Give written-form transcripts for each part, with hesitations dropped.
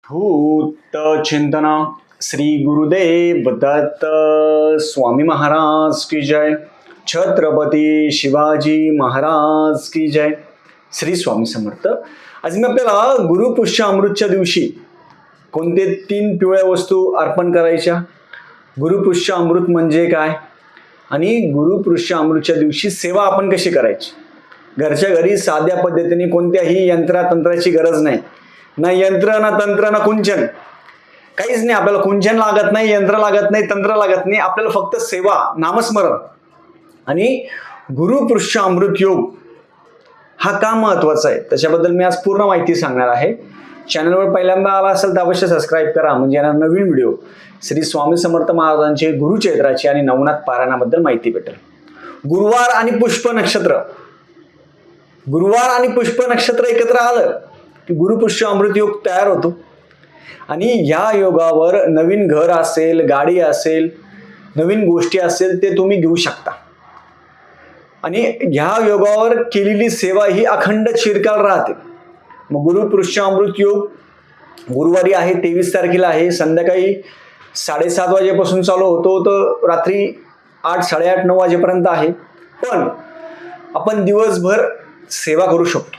भूत चिंतन श्री गुरुदेव दत्त स्वामी महाराज की जय. छत्रपती शिवाजी महाराज की जय. श्री स्वामी समर्थ. आज मी आपल्याला गुरुपुष्य अमृतच्या दिवशी कोणते 3 पिवळ्या वस्तू अर्पण करायच्या, गुरुपुष्य अमृत म्हणजे काय आणि गुरुपुष्य अमृतच्या दिवशी सेवा आपण कशी करायची. घरच्या घरी साध्या पद्धतीने कोणत्याही यंत्रातंत्राची गरज नाही. ना यंत्र ना तंत्र ना कुंचन, काहीच नाही. आपल्याला कुंचन लागत नाही, यंत्र लागत नाही, तंत्र लागत नाही. आपल्याला फक्त सेवा, नामस्मरण आणि गुरुपुष्य अमृत योग हा का महत्वाचा आहे त्याच्याबद्दल मी आज पूर्ण माहिती सांगणार आहे. चॅनलवर पहिल्यांदा आला असेल तर अवश्य सबस्क्राईब करा, म्हणजे येणार नवीन व्हिडिओ श्री स्वामी समर्थ महाराजांचे गुरुचैत्राची आणि नवनाथ पारायणाबद्दल माहिती भेटेल. गुरुवार आणि पुष्प नक्षत्र, गुरुवार आणि पुष्प नक्षत्र एकत्र आलं की गुरुपुष्य अमृत योग तयार होतो. आणि या योगावर नवीन घर असेल, गाडी असेल, नवीन गोष्टी असेल ते तुम्ही घेऊ शकता. आणि ह्या योगावर केलेली सेवा ही अखंड चिरकाल राहते. मग गुरुपुष्य अमृत योग गुरुवारी आहे, 23 तारखेला आहे. संध्याकाळी 7:30 वाजेपासून चालू होतो तर रात्री 8, 8:30, 9 वाजेपर्यंत आहे. पण आपण दिवसभर सेवा करू शकतो,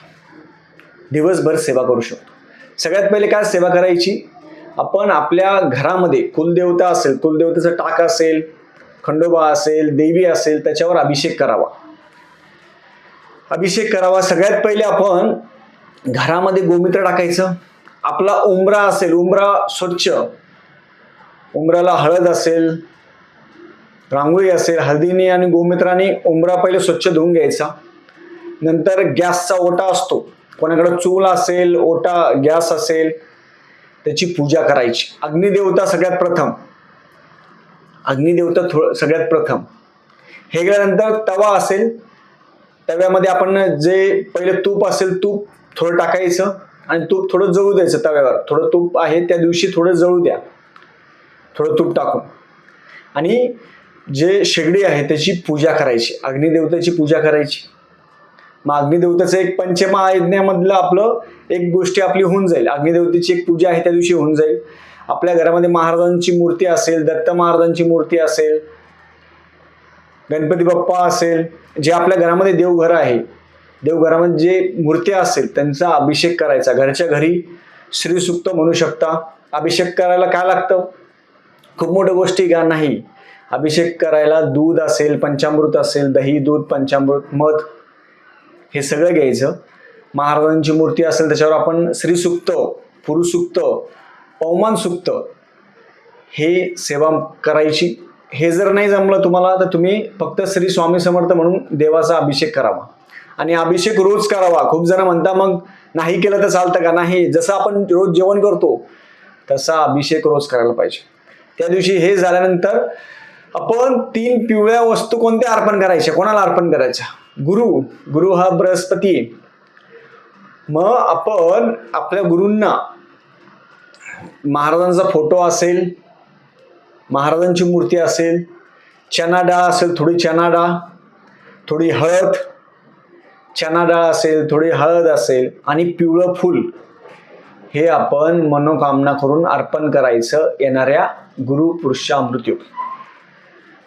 दिवसभर सेवा करू शकतो. सगळ्यात पहिले काय सेवा करायची, आपण आपल्या घरामध्ये कुलदेवता असेल, कुलदेवतेचा टाक असेल, खंडोबा असेल, देवी असेल, त्याच्यावर अभिषेक करावा. अभिषेक करावा. सगळ्यात पहिले आपण घरामध्ये गोमूत्र टाकायचं. आपला उंबरा असेल, उंबरा स्वच्छ, उंबराला हळद असेल, रांगोळी असेल, हळदीने आणि गोमूत्राने उंबरा पहिले स्वच्छ धुवून घ्यायचा. नंतर गॅसचा ओटा असतो, कोणाकडे चूल असेल, ओटा गॅस असेल, त्याची पूजा करायची. अग्निदेवता सगळ्यात प्रथम, अग्निदेवता सगळ्यात प्रथम. हे गेल्यानंतर तवा असेल, तव्यामध्ये आपण जे पहिले तूप असेल, तूप थोडं टाकायचं आणि तूप थोडं जळू द्यायचं. तव्यावर थोडं तूप आहे त्या दिवशी थोडं जळू द्या, थोडं तूप टाकून. आणि जे शेगडी आहे त्याची पूजा करायची, अग्निदेवतेची पूजा करायची. मग अग्निदेवतेचं एक पंचमहायज्ञामधलं आपलं एक गोष्टी आपली होऊन जाईल. अग्निदेवतेची एक पूजा आहे त्या दिवशी होऊन जाईल. आपल्या घरामध्ये महाराजांची मूर्ती असेल, दत्त महाराजांची मूर्ती असेल, गणपती बाप्पा असेल, जे आपल्या घरामध्ये देवघर आहे, देवघरामध्ये जे मूर्ती असेल त्यांचा अभिषेक करायचा. घरच्या घरी श्रीसूक्त म्हणू शकता. अभिषेक करायला काय लागतं, खूप मोठ्या गोष्टी का नाही. अभिषेक करायला दूध असेल, पंचामृत असेल, दही, दूध, पंचामृत, मध हे सगळं घ्यायचं. महाराजांची मूर्ती असेल त्याच्यावर आपण श्रीसूक्त, पुरुषसूक्त, पवमान सूक्त हे सेवा करायची. हे जर नाही जमलं तुम्हाला तर तुम्ही फक्त श्री स्वामी समर्थ म्हणून देवाचा अभिषेक करावा. आणि अभिषेक रोज करावा. खूप जण म्हणता मग नाही केलं तर चालतं का. नाही, जसं आपण रोज जेवण करतो तसा अभिषेक रोज करायला पाहिजे. त्या दिवशी हे झाल्यानंतर आपण 3 पिवळ्या वस्तू कोणत्या अर्पण करायच्या, कोणाला अर्पण करायच्या, गुरु. गुरु हा बृहस्पती आहे. मग आपण आपल्या गुरूंना महाराजांचा फोटो असेल, महाराजांची मूर्ती असेल, चना डाळ असेल, थोडी चना डाळ, थोडी हळद, चना डाळ असेल, थोडी हळद असेल आणि पिवळं फूल हे आपण मनोकामना करून अर्पण करायचं येणाऱ्या गुरुपुष्य अमृत योग.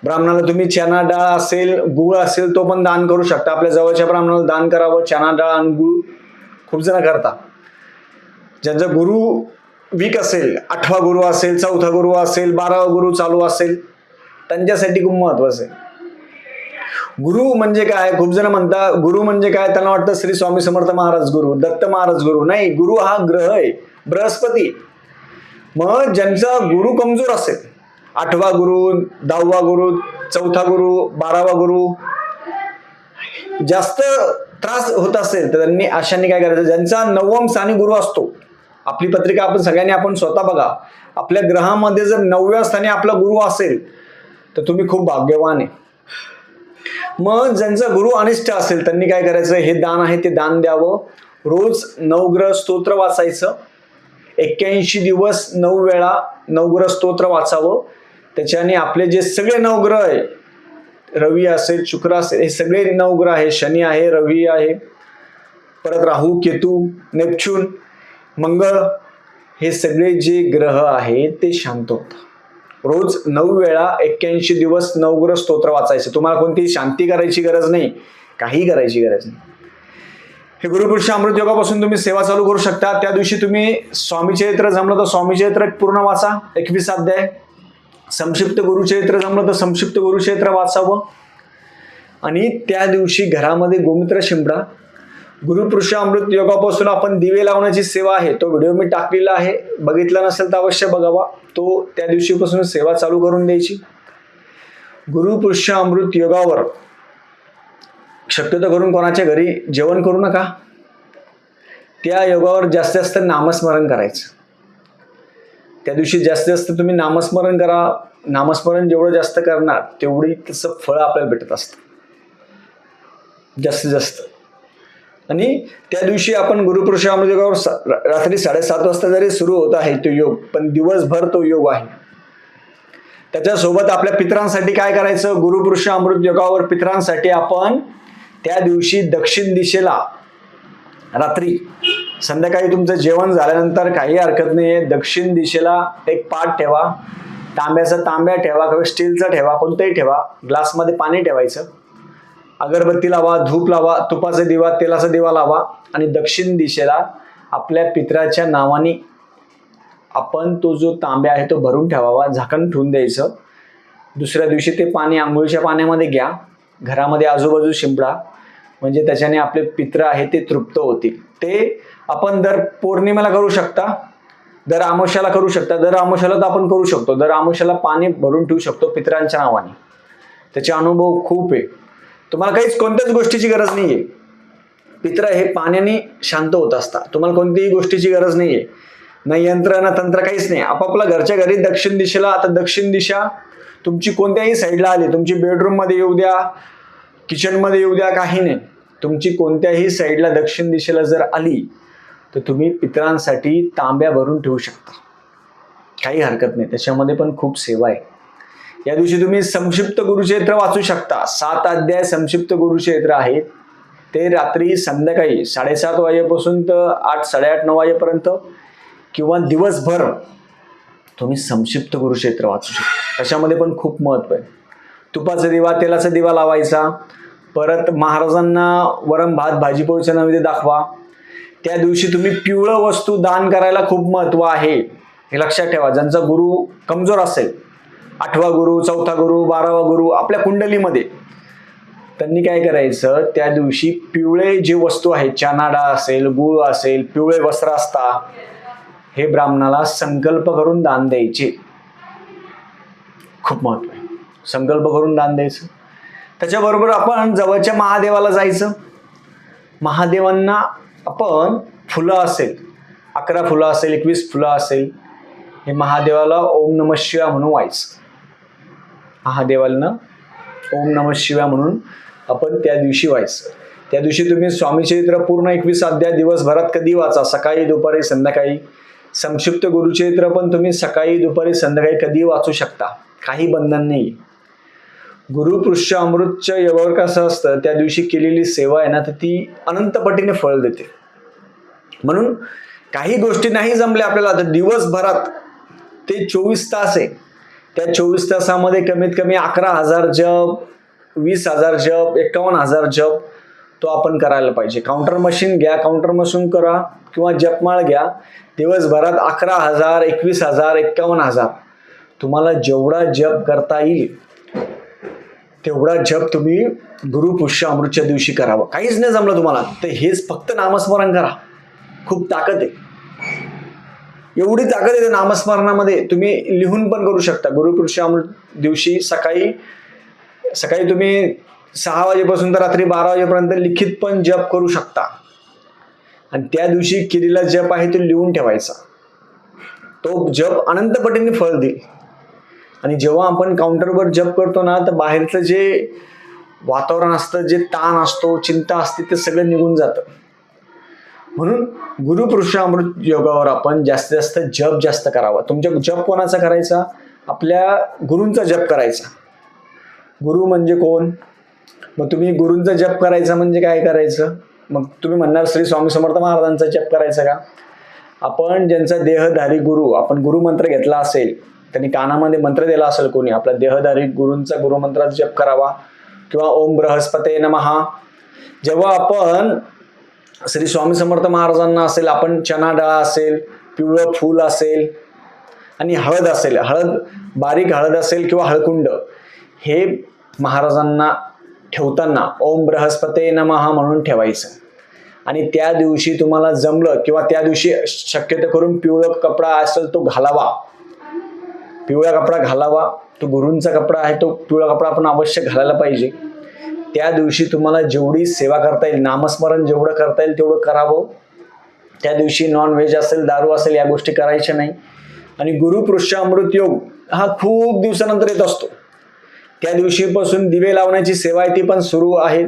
ब्राह्मणाला तुम्ही चना डाळ असेल, गुळ असेल तो पण दान करू शकता. आपल्या जवळच्या ब्राह्मणाला दान करावं. चना डाळ आणि गुळ खूप जण करतात. ज्यांचा गुरु वीक असेल, 8वा गुरु असेल, 4था गुरु असेल, 12वा गुरु चालू असेल, त्यांच्यासाठी खूप महत्वाचं आहे. गुरु म्हणजे काय, खूप जण म्हणतात गुरु म्हणजे काय, त्यांना वाटतं श्री स्वामी समर्थ महाराज गुरु, दत्त महाराज गुरु. नाही, गुरु हा ग्रह आहे, बृहस्पती. मग ज्यांचा गुरु कमजोर असेल, 8वा गुरु, 10वा गुरु, 4था गुरु, 12वा गुरु जास्त त्रास होत असेल तर त्यांनी अशाने काय करायचं, ज्यांचा 9वा स्थानी गुरु असतो, आपली पत्रिका आपण सगळ्यांनी आपण स्वतः बघा, आपल्या ग्रहामध्ये जर 9व्या स्थानी आपला गुरु असेल तर तुम्ही खूप भाग्यवान आहे. मग ज्यांचा गुरु अनिष्ट असेल त्यांनी काय करायचं, हे दान आहे ते दान द्यावं. रोज 9 स्तोत्र वाचायचं. 81 दिवस 9 वेळा 9 स्तोत्र वाचावं. त्याच्याने आपले जे सगळे 9 ग्रह आहे, रवी असेल, शुक्र असेल, हे सगळे 9 ग्रह आहे, शनी आहे, रवी आहे, परत राहू, केतू, नेपच्यून, मंगळ, हे सगळे जे ग्रह आहेत ते शांत होतात. रोज 9 वेळा 81 दिवस नवग्रह स्तोत्र वाचायचं. तुम्हाला कोणतीही शांती करायची गरज नाही, काही करायची गरज नाही. हे गुरुपुरुष अमृत योगापासून तुम्ही सेवा चालू करू शकता. त्या दिवशी तुम्ही स्वामीचरित्र जमलं तर स्वामीचरित्र पूर्ण वाचा, 21 अध्याय. संक्षिप्त गुरुचरित्र जमलं तर संक्षिप्त गुरुचरित्र वाचावं. आणि त्या दिवशी घरामध्ये गोमूत्र शिंपडा. गुरुपुरुष अमृत योगापासून आपण दिवे लावण्याची सेवा आहे, तो व्हिडिओ मी टाकलेला आहे, बघितला नसेल तर अवश्य बघावा. तो त्या दिवशीपासून सेवा चालू करून द्यायची. गुरुपुरुष अमृत योगावर शक्यतो करून कोणाच्या घरी जेवण करू नका. त्या योगावर जास्तीत जास्त नामस्मरण करायचं. त्या दिवशी जास्तीत जास्त तुम्ही नामस्मरण करा. नामस्मरण जेवढं जास्त करणार तेवढी तसं फळ आपल्याला भेटत असतं जास्तीत जास्त. आणि त्या दिवशी आपण गुरुपुरुष अमृत योगावर रात्री 7:30 वाजता जरी सुरू होत आहे तो योग, पण दिवसभर तो योग आहे. त्याच्यासोबत आपल्या पितरांसाठी काय करायचं, गुरुपुरुष अमृत योगावर पितरांसाठी आपण त्या दिवशी दक्षिण दिशेला रात्री संध्याकाळी तुमचं जेवण झाल्यानंतर काही हरकत नाहीये, दक्षिण दिशेला एक पाट ठेवा. तांब्या ठेवा किंवा स्टीलचा ठेवा, कोणताही ठेवा. ग्लासमध्ये पाणी ठेवायचं. अगरबत्ती लावा, धूप लावा, तुपाचा दिवा, तेलाचा दिवा लावा आणि दक्षिण दिशेला आपल्या पितराच्या नावाने आपण तो जो तांब्या आहे तो भरून ठेवावा, झाकण ठेवून द्यायचं. दुसऱ्या दिवशी ते पाणी आंघोळीच्या पाण्यामध्ये घ्या, घरामध्ये आजूबाजू शिंपडा, म्हणजे त्याच्याने आपले पित्र आहे ते तृप्त होतील. ते आपण दर पौर्णिमेला करू शकता, दर अमावस्याला करू शकता. दर अमावस्याला तर आपण करू शकतो, दर अमावस्याला पाणी भरून ठेवू शकतो पितरांच्या नावाने. त्याचे अनुभव खूप आहे. तुम्हाला काहीच कोणत्याच गोष्टीची गरज नाहीये. पित्र हे पाण्याने शांत होत असतात. तुम्हाला कोणतीही गोष्टीची गरज नाहीये, न यंत्र ना तंत्र, काहीच नाही. आपापल्या घरच्या घरी दक्षिण दिशेला, आता दक्षिण दिशा तुमची कोणत्याही साईडला आली, तुमची बेडरूम मध्ये येऊ द्या, किचन मध्ये येऊ द्या, काही नाही, तुमची कोणत्याही साईडला दक्षिण दिशेला जर आली तर तुम्ही पितरांसाठी तांब्या भरून ठेवू शकता, काही हरकत नाही. त्याच्यामध्ये पण खूप सेवा आहे. या दिवशी तुम्ही संक्षिप्त गुरुचरित्र वाचू शकता. 7 अध्याय संक्षिप्त गुरुचरित्र आहेत. ते रात्री संध्याकाळी 7:30 वाजेपासून तर 8, 8:30, 9 वाजेपर्यंत किंवा दिवसभर तुम्ही संक्षिप्त गुरुचरित्र वाचू शकता. त्याच्यामध्ये पण खूप महत्व आहे. तुपाचा दिवा, तेलाचा दिवा लावायचा. परत महाराजांना वरण भात भाजी पोळीचा नैवेद्य दाखवा. त्या दिवशी तुम्ही पिवळं वस्तू दान करायला खूप महत्व आहे, हे लक्षात ठेवा. ज्यांचा गुरु कमजोर असेल, 8वा गुरु, 4था गुरु, 12वा गुरु आपल्या कुंडलीमध्ये, त्यांनी काय करायचं, त्या दिवशी पिवळे जे वस्तू आहेत, चनाडा असेल, गुळ असेल, पिवळे वस्त्र असतात, हे ब्राह्मणाला संकल्प करून दान द्यायचे. खूप महत्व आहे, संकल्प करून दान द्यायचं. त्याच्याबरोबर आपण जवळच्या महादेवाला जायचं. महादेवांना आपण फुलं असेल, 11 फुलं असेल, 21 फुलं असेल, हे महादेवाला ओम नमः शिवाय म्हणून व्हायचं. महादेवाला ओम नमः शिवाय म्हणून आपण त्या दिवशी व्हायचं. त्या दिवशी तुम्ही स्वामीचरित्र पूर्ण 21 अध्याय दिवसभरात कधी वाचा, सकाळी, दुपारी, संध्याकाळी. संक्षिप्त गुरुचरित्र पण तुम्ही सकाळी, दुपारी, संध्याकाळी कधी वाचू शकता, काही बंधन नाही. गुरुपुरुष अमृतच्या योगावर कसं असतं, त्या दिवशी केलेली सेवा आहे ना, तर ती अनंत पटीने फळ देते. म्हणून काही गोष्टी नाही जमल्या आपल्याला तर दिवसभरात ते 24 तास आहे, त्या 24 तासामध्ये कमीत कमी 11,000 जप, 20,000 जप, 51,000 जप तो आपण करायला पाहिजे. काउंटर मशीन घ्या, काउंटर मशीन करा किंवा जपमाळ घ्या. दिवसभरात 11,000, 21,000, 51,000 तुम्हाला जेवढा जप करता येईल तेवढा जप तुम्ही गुरुपुरुष अमृतच्या दिवशी करावा. काहीच नाही जमलं तुम्हाला तर हेच फक्त नामस्मरण करा, खूप ताकद आहे. एवढी ताकद आहे नामस्मरणामध्ये. तुम्ही लिहून पण करू शकता. गुरुपुरुष अमृत दिवशी सकाळी तुम्ही 6 वाजेपासून तर रात्री 12 वाजेपर्यंत लिखित पण जप करू शकता. आणि त्या दिवशी केलेला जप आहे तो लिहून ठेवायचा. तो जप अनंत पटीने फळ देईल. आणि जेव्हा आपण काउंटरवर जप करतो ना, तर बाहेरचं जे वातावरण असतं, जे ताण असतो, चिंता असते, ते सगळं निघून जातं. म्हणून गुरुपुरुष अमृत योगावर आपण जास्तीत जास्त जप जास्त करावा. तुमच्या जप कोणाचा करायचा, आपल्या गुरूंचा जप करायचा. गुरु म्हणजे कोण, मग तुम्ही गुरूंचा जप करायचा म्हणजे काय करायचं, मग तुम्ही म्हणणार श्री स्वामी समर्थ महाराजांचा जप करायचा का, आपण ज्यांचा देहधारी गुरु, आपण गुरुमंत्र घेतला असेल, त्यांनी कानामध्ये मंत्र दिला असेल कोणी, आपला देहधारी गुरूंचा गुरुमंत्राचा जप करावा किंवा ओम बृहस्पते नमः. जेव्हा आपण श्री स्वामी समर्थ महाराजांना असेल, आपण चना डाळ असेल, पिवळं फूल असेल आणि हळद असेल, बारीक हळद असेल किंवा हळकुंड, हे महाराजांना ठेवताना ओम बृहस्पते नमः म्हणून ठेवायचं. आणि त्या दिवशी तुम्हाला जमलं किंवा त्या दिवशी शक्यतो करून पिवळा कपडा असेल तो घालावा, पिवळा कपडा घालावा. तो गुरूंचा कपडा आहे, तो पिवळा कपडा आपण अवश्य घालायला पाहिजे. त्या दिवशी तुम्हाला जेवढी सेवा करता येईल, नामस्मरण जेवढं करता येईल तेवढं करावं. त्या दिवशी नॉनव्हेज असेल, दारू असेल, या गोष्टी करायच्या नाही. आणि गुरुपुरुषामृत योग हा खूप दिवसानंतर येत असतो. त्या दिवशीपासून दिवे लावण्याची सेवा आहे ती पण सुरू आहे.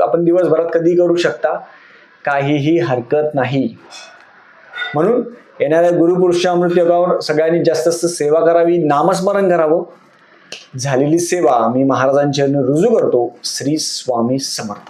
आपण दिवसभरात कधी करू शकता, काहीही हरकत नाही. म्हणून येणाऱ्या गुरुपुरुषामृत योगावर सगळ्यांनी जास्त जास्त सेवा करावी, नामस्मरण करावं. झालेली सेवा मी महाराजांच्या रुजू करतो. श्री स्वामी समर्थ.